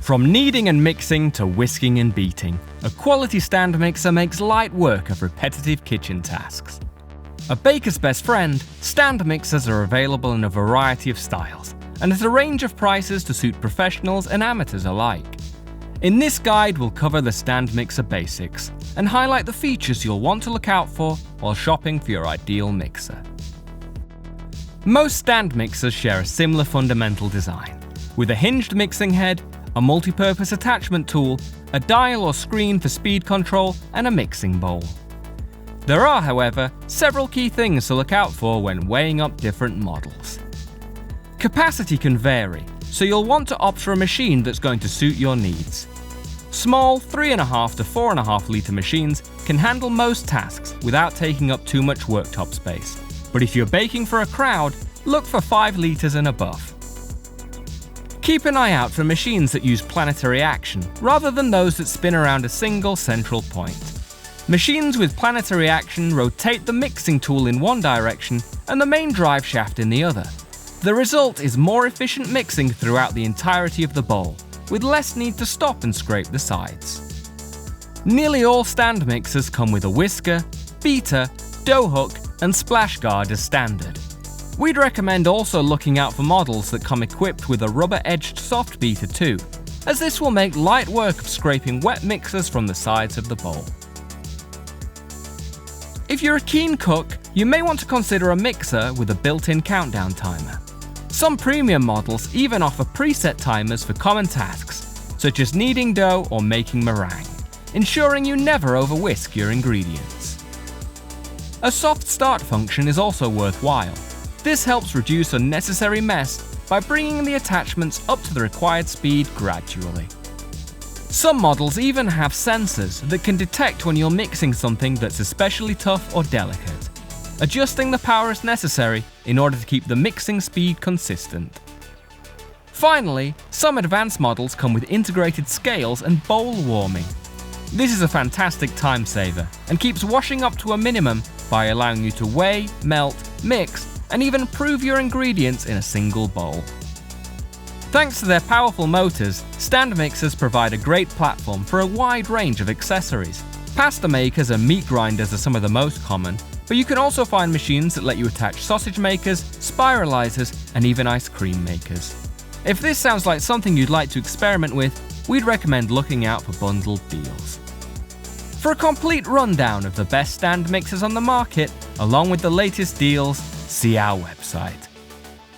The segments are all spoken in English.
From kneading and mixing to whisking and beating, a quality stand mixer makes light work of repetitive kitchen tasks. A baker's best friend, stand mixers are available in a variety of styles, and at a range of prices to suit professionals and amateurs alike. In this guide, we'll cover the stand mixer basics and highlight the features you'll want to look out for while shopping for your ideal mixer. Most stand mixers share a similar fundamental design, with a hinged mixing head, a multi-purpose attachment tool, a dial or screen for speed control, and a mixing bowl. There are, however, several key things to look out for when weighing up different models. Capacity can vary, so you'll want to opt for a machine that's going to suit your needs. Small 3.5 to 4.5 litre machines can handle most tasks without taking up too much worktop space, but if you're baking for a crowd, look for 5 litres and above. Keep an eye out for machines that use planetary action, rather than those that spin around a single central point. Machines with planetary action rotate the mixing tool in one direction and the main drive shaft in the other. The result is more efficient mixing throughout the entirety of the bowl, with less need to stop and scrape the sides. Nearly all stand mixers come with a whisker, beater, dough hook, and splash guard as standard. We'd recommend also looking out for models that come equipped with a rubber-edged soft beater too, as this will make light work of scraping wet mixers from the sides of the bowl. If you're a keen cook, you may want to consider a mixer with a built-in countdown timer. Some premium models even offer preset timers for common tasks, such as kneading dough or making meringue, ensuring you never over-whisk your ingredients. A soft start function is also worthwhile. This helps reduce unnecessary mess by bringing the attachments up to the required speed gradually. Some models even have sensors that can detect when you're mixing something that's especially tough or delicate, adjusting the power as necessary in order to keep the mixing speed consistent. Finally, some advanced models come with integrated scales and bowl warming. This is a fantastic time saver and keeps washing up to a minimum by allowing you to weigh, melt, mix, and even prove your ingredients in a single bowl. Thanks to their powerful motors, stand mixers provide a great platform for a wide range of accessories. Pasta makers and meat grinders are some of the most common, but you can also find machines that let you attach sausage makers, spiralizers, and even ice cream makers. If this sounds like something you'd like to experiment with, we'd recommend looking out for bundled deals. For a complete rundown of the best stand mixers on the market, along with the latest deals, see our website.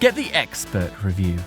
Get the expert review.